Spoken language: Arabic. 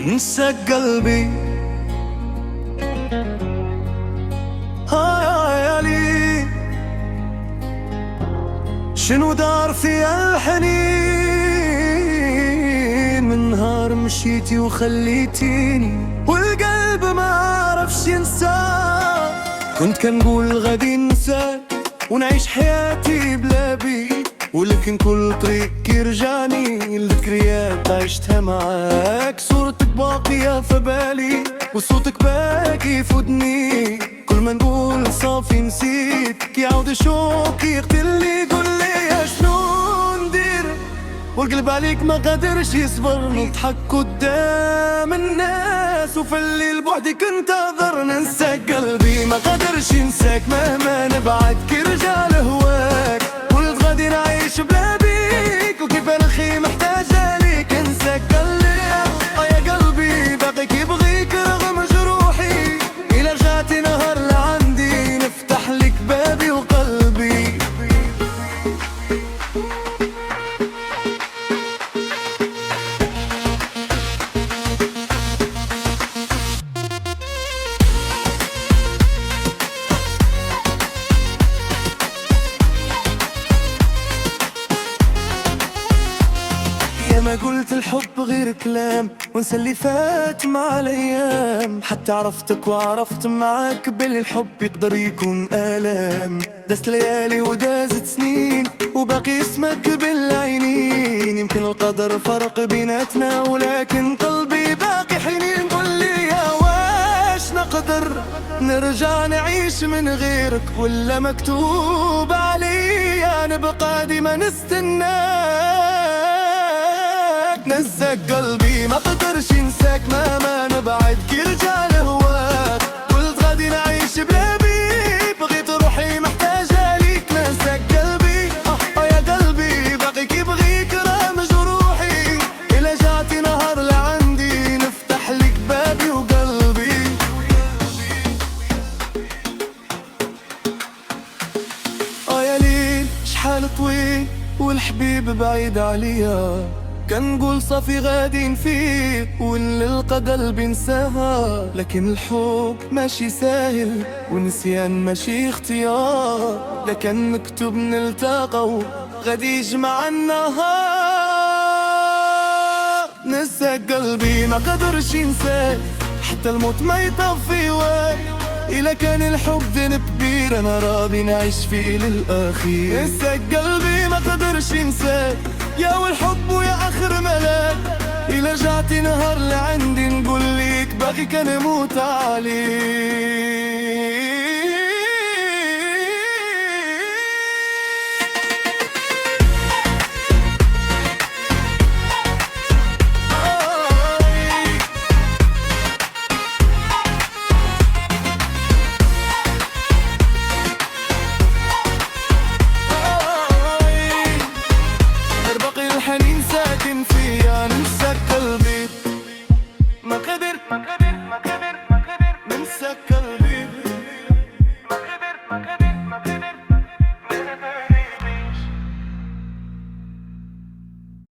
انسى قلبي هاي لي شنو دار في الحنين من نهار مشيتي وخليتيني والقلب ما عرفش ينسى. كنت كنقول غادي ننساك ونعيش حياتي بلا بيك، ولكن كل طريق يرجعني الذكريات عشتها معاك. صورتك باقية في بالي وصوتك باقي في ودني، كل ما نقول صافي نسيتك يعود الشوق يقتلني. قول لي شنو ندير والقلب عليك ما قادرش يصبر، نضحك قدام الناس وفي الليل بوحدك انتظر. ننسى قلبي ما قادرش ينساك مهما نبعد كرجع لهواك، قلت غادي نعيش بلا بيك وكيف الخي محتاجة ليك. انسى قلبي يا قلبي باقيك يبغيك رغم جروحي، إلا رجعتي نهار لعندي نفتح لك بابي وقلبي. ما قلت الحب غير كلام وانسى اللي فات مع الايام، حتى عرفتك وعرفت معاك باللي الحب يقدر يكون الام. دست ليالي ودازت سنين وباقي اسمك بالعينين، يمكن القدر فرق بيناتنا ولكن قلبي باقي حنين. قول لي يا واش نقدر نرجع نعيش من غيرك، ولا مكتوب عليا نبقى ديما نستناك. نسى قلبي ما قدرش ينساك مهما نبعد يرجع لهواك، قلت غادي نعيش بلا بيك بغيت روحي محتاجة ليك. نسى قلبي يا قلبي باقيك يبغيك رغم جروحي، إلا جعتي نهار لعندي نفتح لك بابي وقلبي. يا ليل شحال طويل والحبيب بعيد عليا، كنقول صافي غادي نفيق وان القدر بنساها، لكن الحب ماشي ساهل والنسيان ماشي اختيار، لكن مكتوب نلتقى غادي يجمع النهار. نسى قلبي ما قدرش ينساك حتى الموت ما يطفي واد، إلا كان الحب ذنب كبير أنا راضي نعيش فيه للأخير. نسى قلبي ما قدرش ينساك يا والحب ويا آخر ملاك، إلا رجعتي نهار لعندي نقول ليك باقي كان موت عليك.